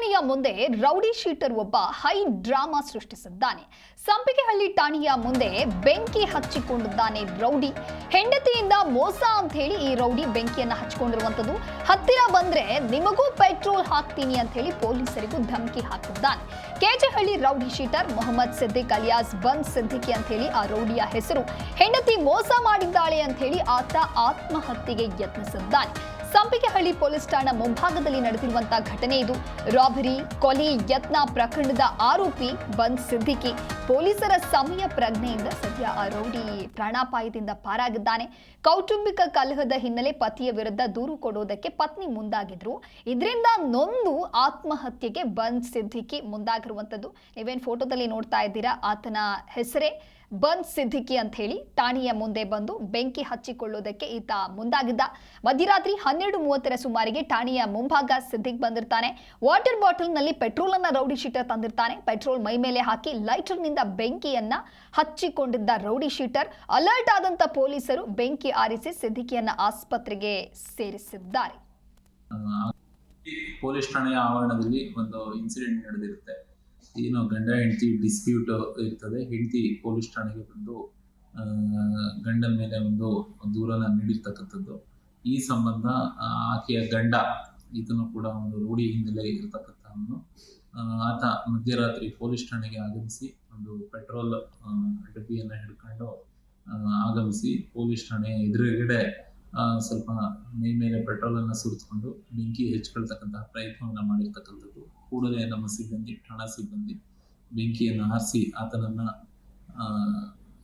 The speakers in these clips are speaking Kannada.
ಠಾಣೆಯ ಮುಂದೆ ರೌಡಿ ಶೀಟರ್ ಒಬ್ಬ ಹೈ ಡ್ರಾಮಾ ಸೃಷ್ಟಿಸಿದ್ದಾನೆ. ಸಂಪಿಗೆಹಳ್ಳಿ ಠಾಣೆಯ ಮುಂದೆ ಬೆಂಕಿ ಹಚ್ಚಿಕೊಂಡಿದ್ದಾನೆ ರೌಡಿ. ಹೆಂಡತಿಯಿಂದ ಮೋಸ ಅಂತ ಹೇಳಿ ಈ ರೌಡಿ ಬೆಂಕಿಯನ್ನ ಹಚ್ಚಿಕೊಂಡಿರುವಂತದ್ದು. ಹತ್ತಿರ ಬಂದ್ರೆ ನಿಮಗೂ ಪೆಟ್ರೋಲ್ ಹಾಕ್ತೀನಿ ಅಂತ ಹೇಳಿ ಪೊಲೀಸರಿಗೂ ಧಮಕಿ ಹಾಕಿದ್ದಾನೆ. KJ Halli rowdy sheeter Mohammed Siddiq alias ಬಂದ್ ಸಿದ್ದಿಕಿ ಅಂತ ಹೇಳಿ ಆ ರೌಡಿಯ ಹೆಸರು. ಹೆಂಡತಿ ಮೋಸ ಮಾಡಿದ್ದಾಳೆ ಅಂತ ಹೇಳಿ ಆತ ಆತ್ಮಹತ್ಯೆಗೆ ಯತ್ನಿಸಿದ್ದಾನೆ. ಸಂಪಿಗೆಹಳ್ಳಿ ಪೊಲೀಸ್ ಠಾಣಾ ಮುಂಭಾಗದಲ್ಲಿ ನಡೆದಿರುವಂತಹ ಘಟನೆ ಇದು. ರಾಬರಿ, ಕೊಲೆ ಯತ್ನ ಪ್ರಕರಣದ ಆರೋಪಿ ಬಂದ್ ಸಿದ್ದಿಕಿ. ಪೊಲೀಸರ ಸಮಯ ಪ್ರಜ್ಞೆಯಿಂದ ಸದ್ಯ ಆ ರೌಡಿ ಪ್ರಾಣಾಪಾಯದಿಂದ ಪಾರಾಗಿದ್ದಾನೆ. ಕೌಟುಂಬಿಕ ಕಲಹದ ಹಿನ್ನೆಲೆ ಪತಿಯ ವಿರುದ್ಧ ದೂರು ಕೊಡೋದಕ್ಕೆ ಪತ್ನಿ ಮುಂದಾಗಿದ್ರು. ಇದರಿಂದ ನೊಂದು ಆತ್ಮಹತ್ಯೆಗೆ ಬಂದ್ ಸಿದ್ದಿಕಿ ಮುಂದಾಗಿರುವಂತದ್ದು. ನೀವೇನ್ ಫೋಟೋದಲ್ಲಿ ನೋಡ್ತಾ ಇದ್ದೀರಾ, ಆತನ ಹೆಸರೇ ಬಂದ್ ಸಿದ್ದಿಕಿ ಅಂತ ಹೇಳಿ. ಠಾಣೆಯ ಮುಂದೆ ಬಂದು ಬೆಂಕಿ ಹಚ್ಚಿಕೊಳ್ಳೋದಕ್ಕೆ ಈತ ಮುಂದಾಗಿದ್ದ. ಮಧ್ಯರಾತ್ರಿ 12:30 ಸುಮಾರಿಗೆ ಠಾಣೆಯ ಮುಂಭಾಗ ಸಿದ್ದಿಕ್ ಬಂದಿರ್ತಾನೆ. ವಾಟರ್ ಬಾಟಲ್ ನಲ್ಲಿ ಪೆಟ್ರೋಲ್ ಅನ್ನ ರೌಡಿ ಶೀಟರ್ ತಂದಿರ್ತಾನೆ. ಪೆಟ್ರೋಲ್ ಮೈ ಮೇಲೆ ಹಾಕಿ ಲೈಟರ್ ನಿಂದ ಬೆಂಕಿಯನ್ನ ಹಚ್ಚಿಕೊಂಡಿದ್ದ ರೌಡಿ ಶೀಟರ್. ಅಲರ್ಟ್ ಆದಂತ ಪೊಲೀಸರು ಬೆಂಕಿ ಆರಿಸಿ ಸಿದ್ದಿಕಿಯನ್ನ ಆಸ್ಪತ್ರೆಗೆ ಸೇರಿಸಿದ್ದಾರೆ. ಪೊಲೀಸ್ ಠಾಣೆಯ ಆವರಣದಲ್ಲಿ ಒಂದು ಇನ್ಸಿಡೆಂಟ್ ನಡೆದಿರುತ್ತೆ. ಏನು ಗಂಡ ಹೆಂಡತಿ ಡಿಸ್ಪ್ಯೂಟ್ ಇರ್ತದೆ. ಹೆಂಡತಿ ಪೊಲೀಸ್ ಠಾಣೆಗೆ ಬಂದು ಗಂಡನ ಮೇಲೆ ಒಂದು ದೂರನ್ನ ನೀಡಿರ್ತಕ್ಕಂಥದ್ದು. ಈ ಸಂಬಂಧ ಆಕೆಯ ಗಂಡ ಈತನು ಕೂಡ ಒಂದು ರೂಢಿ ಹಿನ್ನೆಲೆ ಇರತಕ್ಕಂಥವನು. ಆತ ಮಧ್ಯರಾತ್ರಿ ಪೊಲೀಸ್ ಠಾಣೆಗೆ ಆಗಮಿಸಿ ಒಂದು ಪೆಟ್ರೋಲ್ ಡಬ್ಬಿಯನ್ನು ಹಿಡ್ಕೊಂಡು ಆಗಮಿಸಿ ಪೊಲೀಸ್ ಠಾಣೆಯ ಎದುರುಗಡೆ ಸ್ವಲ್ಪ ಮೈ ಮೇಲೆ ಪೆಟ್ರೋಲನ್ನು ಸುರಿಸ್ಕೊಂಡು ಬೆಂಕಿ ಹೆಚ್ಚಿಕೊಳ್ತಕ್ಕಂತಹ ಪ್ರಯತ್ನವನ್ನು ಮಾಡಿರ್ತಕ್ಕಂಥದ್ದು. ಕೂಡಲೇ ನಮ್ಮ ಸಿಬ್ಬಂದಿ, ಠಾಣಾ ಸಿಬ್ಬಂದಿ ಬೆಂಕಿಯನ್ನು ಆರಿಸಿ ಆತನನ್ನು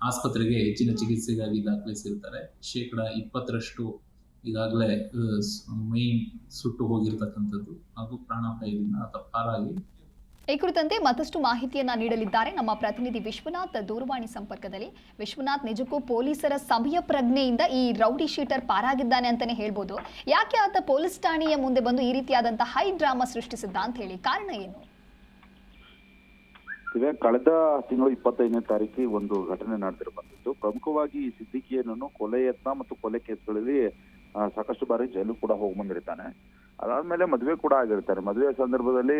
ಆಸ್ಪತ್ರೆಗೆ ಹೆಚ್ಚಿನ ಚಿಕಿತ್ಸೆಗಾಗಿ ದಾಖಲಿಸಿರ್ತಾರೆ. 20% ಈಗಾಗಲೇ ಮೈ ಸುಟ್ಟು ಹೋಗಿರ್ತಕ್ಕಂಥದ್ದು ಹಾಗೂ ಪ್ರಾಣಾಪಾಯದಿಂದ ಆತ ಪಾರಾಗಿ. ಈ ಕುರಿತಂತೆ ಮತ್ತಷ್ಟು ಮಾಹಿತಿಯನ್ನ ನೀಡಲಿದ್ದಾರೆ ನಮ್ಮ ಪ್ರತಿನಿಧಿ ವಿಶ್ವನಾಥ್ ದೂರವಾಣಿ ಸಂಪರ್ಕದಲ್ಲಿ. ವಿಶ್ವನಾಥ್, ನಿಜಕ್ಕೂ ಪೊಲೀಸರ ಸಮಯ ಪ್ರಜ್ಞೆಯಿಂದ ಈ ರೌಡಿ ಶೀಟರ್ ಪಾರಾಗಿದ್ದಾನೆ ಅಂತಾನೆ ಹೇಳ್ಬೋದು. ಯಾಕೆ ಆತ ಪೊಲೀಸ್ ಠಾಣೆಯ ಮುಂದೆ ಬಂದು ಈ ರೀತಿಯಾದಂತಹ ಹೈ ಡ್ರಾಮಾ ಸೃಷ್ಟಿಸಿದ್ದ ಅಂತ ಹೇಳಿ, ಕಾರಣ ಏನು? ಕಳೆದ ತಿಂಗಳು 25ನೇ ತಾರೀಕಿಗೆ ಒಂದು ಘಟನೆ ನಡೆದಿರುವಂತದ್ದು. ಪ್ರಮುಖವಾಗಿ ಈ ಸಿದ್ದಿಕಿಯನ್ನು ಕೊಲೆ ಯತ್ನ ಮತ್ತು ಕೊಲೆ ಕೇಸ್ಗಳಲ್ಲಿ ಸಾಕಷ್ಟು ಬಾರಿ ಜೈಲು ಕೂಡ ಹೋಗಿ ಬಂದಿರ್ತಾನೆ. ಅದಾದ್ಮೇಲೆ ಮದುವೆ ಕೂಡ ಆಗಿರ್ತಾರೆ. ಮದುವೆ ಸಂದರ್ಭದಲ್ಲಿ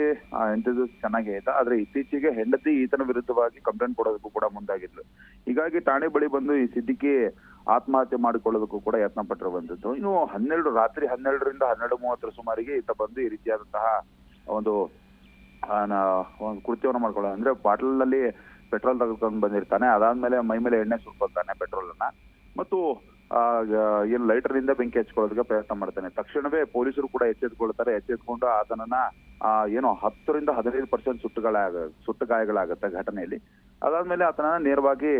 ಇಂಟರ್ವ್ಯೂಸ್ ಚೆನ್ನಾಗೇ ಇದ್ದ. ಆದ್ರೆ ಇತ್ತೀಚೆಗೆ ಹೆಂಡತಿ ಈತನ ವಿರುದ್ಧವಾಗಿ ಕಂಪ್ಲೇಂಟ್ ಕೊಡೋದಕ್ಕೂ ಕೂಡ ಮುಂದಾಗಿದ್ಲು. ಹೀಗಾಗಿ ಠಾಣೆ ಬಳಿ ಬಂದು ಈ ಸಿದ್ದಿಕಿ ಆತ್ಮಹತ್ಯೆ ಮಾಡಿಕೊಳ್ಳೋದಕ್ಕೂ ಕೂಡ ಯತ್ನ ಪಟ್ಟಿರುವಂತದ್ದು. ಇನ್ನು ರಾತ್ರಿ 12ರಿಂದ 12:30 ಸುಮಾರಿಗೆ ಈತ ಬಂದು ಈ ರೀತಿಯಾದಂತಹ ಒಂದು ಕೃತ್ಯವನ್ನು ಮಾಡ್ಕೊಳ್ಳೋದು. ಅಂದ್ರೆ ಬಾಟಲ್ ನಲ್ಲಿ ಪೆಟ್ರೋಲ್ ತೆಗೆದುಕೊಂಡು ಬಂದಿರ್ತಾನೆ. ಅದಾದ್ಮೇಲೆ ಮೈ ಮೇಲೆ ಎಣ್ಣೆ ಸುರ್ಕೊಳ್ತಾನೆ ಪೆಟ್ರೋಲ್ ಅನ್ನ, ಮತ್ತು ಏನು ಲೈಟರ್ ನಿಂದ ಬೆಂಕಿ ಹಚ್ಕೊಳ್ಳೋದಕ್ಕೆ ಪ್ರಯತ್ನ ಮಾಡ್ತಾನೆ. ತಕ್ಷಣವೇ ಪೊಲೀಸರು ಕೂಡ ಎಚ್ಚೆತ್ಕೊಳ್ತಾರೆ. ಎಚ್ಚೆತ್ಕೊಂಡು ಆತನನ್ನ 10ರಿಂದ 15% ಸುಟ್ಟು ಗಾಯಗಳಾಗುತ್ತೆ ಘಟನೆಯಲ್ಲಿ. ಅದಾದ್ಮೇಲೆ ಆತನ ನೇರವಾಗಿ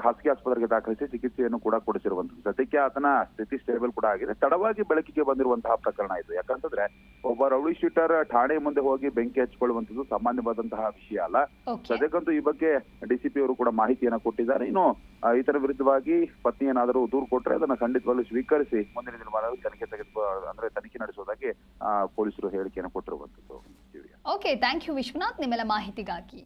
ಖಾಸಗಿ ಆಸ್ಪತ್ರೆಗೆ ದಾಖಲಿಸಿ ಚಿಕಿತ್ಸೆಯನ್ನು ಕೂಡ ಕೊಡಿಸಿರುವಂತದ್ದು. ಸದ್ಯಕ್ಕೆ ಆತನ ಸ್ಥಿತಿ ಸ್ಟೇಬಲ್ ಕೂಡ ಆಗಿದೆ. ತಡವಾಗಿ ಬೆಳಕಿಗೆ ಬಂದಿರುವಂತಹ ಪ್ರಕರಣ ಇದು. ಯಾಕಂತಂದ್ರೆ ಒಬ್ಬ ರೌಡಿ ಶೀಟರ್ ಠಾಣೆ ಮುಂದೆ ಹೋಗಿ ಬೆಂಕಿ ಹಚ್ಕೊಳ್ಳುವಂತದ್ದು ಸಾಮಾನ್ಯವಾದಂತಹ ವಿಷಯ ಅಲ್ಲ. ಸದ್ಯಕ್ಕಂತೂ ಈ ಬಗ್ಗೆ ಡಿಸಿಪಿ ಅವರು ಕೂಡ ಮಾಹಿತಿಯನ್ನ ಕೊಟ್ಟಿದ್ದಾರೆ. ಇನ್ನು ಈತನ ವಿರುದ್ಧವಾಗಿ ಪತ್ನಿ ಏನಾದರೂ ದೂರು ಕೊಟ್ಟರೆ ಅದನ್ನ ಖಂಡಿತವಾಗ್ಲೂ ಸ್ವೀಕರಿಸಿ ಮುಂದಿನ ದಿನಮಾನಗಳಲ್ಲಿ ತನಿಖೆ ನಡೆಸುವುದಾಗಿ ಪೊಲೀಸರು ಹೇಳಿಕೆಯನ್ನು ಕೊಟ್ಟಿರುವಂತದ್ದು. ಓಕೆ, ಥ್ಯಾಂಕ್ ಯು ವಿಶ್ವನಾಥ್ ನಿಮ್ಮೆಲ್ಲ ಮಾಹಿತಿಗಾಗಿ.